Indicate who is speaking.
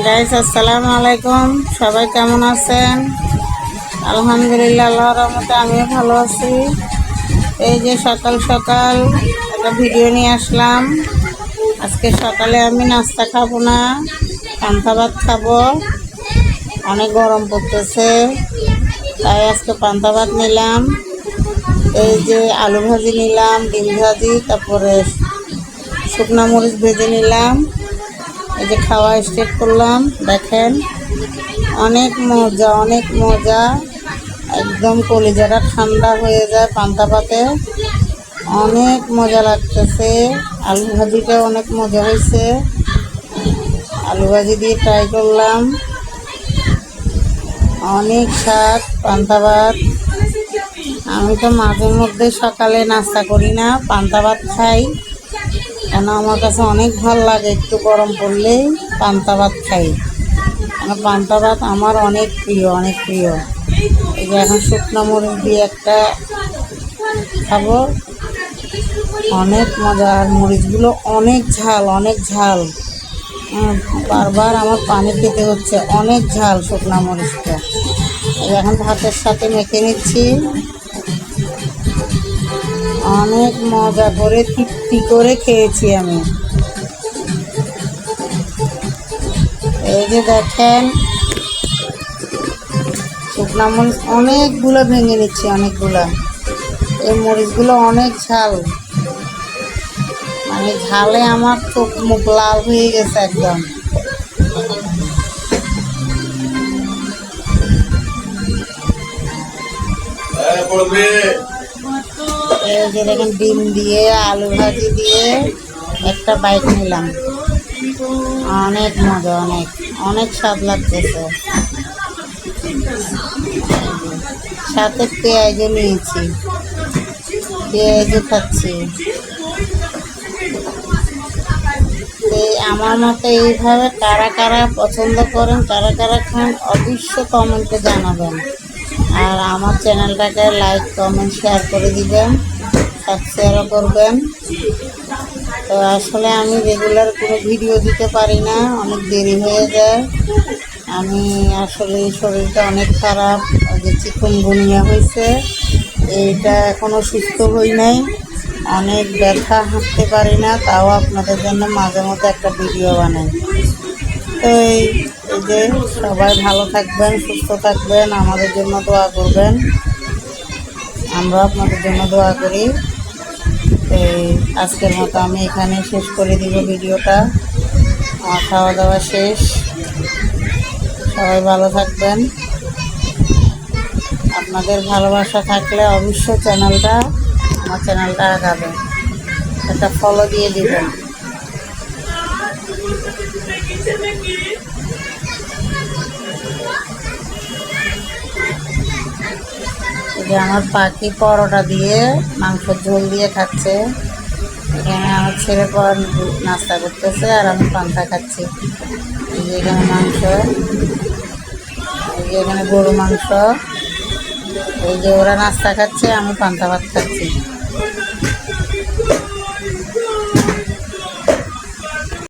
Speaker 1: Guys আসসালামু আলাইকুম, সবাই কেমন আছেন? আলহামদুলিল্লাহ, আল্লাহর রহমতে আমিও ভালো আছি। এই যে সকাল সকাল একটা ভিডিও নিয়ে আসলাম। আজকে সকালে আমি নাস্তা খাবো না, পান্তা ভাত খাবো। অনেক গরম পড়তেছে, তাই আজকে পান্তা ভাত নিলাম। এই যে আলু ভাজি নিলাম, ডিম ভাজি, তারপরে শুকনা মরিচ ভেজে নিলাম। এই যে খাওয়া স্টার্ট করলাম। দেখেন অনেক মজা, অনেক মজা, একদম কলিজাটা ঠান্ডা হয়ে যায় পান্তা ভাতে। অনেক মজা লাগতেছে। আলু ভাজিটা অনেক মজা হয়েছে। আলু ভাজি দিয়ে ট্রাই করলাম, অনেক স্বাদ পান্তা ভাত। আমি তো মাঝে মধ্যে সকালে নাস্তা করি না, পান্তা ভাত খাই, কেন আমার কাছে অনেক ভালো লাগে। একটু গরম পড়লেই পান্তা ভাত খাই, কেন পান্তা ভাত আমার অনেক প্রিয়, অনেক প্রিয়। এই যে এখন শুকনো মরিচ দিয়ে একটা খাবো, অনেক মজা। আর মরিচগুলো অনেক ঝাল, অনেক ঝাল। বারবার আমার পানি খেতে হচ্ছে, অনেক ঝাল শুকনো মরিচটা। এই এখন ভাতের সাথে মেখে নিচ্ছি। অনেক মজা করে তৃপ্তি করে খেয়েছি আমি। এই যে দেখেন শুকনা মরিচ অনেকগুলো ভেঙে নিচ্ছি, অনেকগুলো। এই মরিচগুলো অনেক ঝাল, মানে ঝালে আমার চোখ মুখ লাল হয়ে গেছে একদম। এই যে দেখেন ডিম দিয়ে আলু ভাজি দিয়ে একটা বাইট নিলাম। অনেক মজা, অনেক অনেক স্বাদ লাগতেছে। সাথে পেঁয়াজও নিয়েছি, পেঁয়াজও খাচ্ছি। আমার মতো এইভাবে কারা কারা পছন্দ করেন, কারা কারা খান, অবশ্যই কমেন্টে জানাবেন। আর আমার চ্যানেলটাকে লাইক কমেন্ট শেয়ার করে দিবেন, সাবস্ক্রাইবও করবেন। তো আসলে আমি রেগুলার কোনো ভিডিও দিতে পারি না, অনেক দেরি হয়ে যায়। আমি আসলে শরীরটা অনেক খারাপ, যে চিকুনগুনিয়া হয়েছে, এইটা এখনও সুস্থ হই নাই। অনেক ব্যথা, হাঁটতে পারি না, তাও আপনাদের জন্য মাঝে মধ্যে একটা ভিডিও বানাই। তো এই যে সবাই ভালো থাকবেন, সুস্থ থাকবেন, আমাদের জন্য দোয়া করবেন। আমরা আপনাদের জন্য দোয়া করি। এই আজকের মতো আমি এখানে শেষ করে দিব ভিডিওটা। আমার খাওয়া দাওয়া শেষ। সবাই ভালো থাকবেন। আপনাদের ভালোবাসা থাকলে অবশ্যই আমার চ্যানেলটা আগাবে। একটা ফলো দিয়ে দিবেন। যে আমার পাখি পরোটা দিয়ে মাংসের ঝোল দিয়ে খাচ্ছে। এখানে আমার ছেলে পর নাস্তা করতেছে, আর আমি পান্তা খাচ্ছি। এই যে এখানে মাংস, এই যে এখানে গরু মাংস। এই যে ওরা নাস্তা খাচ্ছে, আমি পান্তা ভাত খাচ্ছি।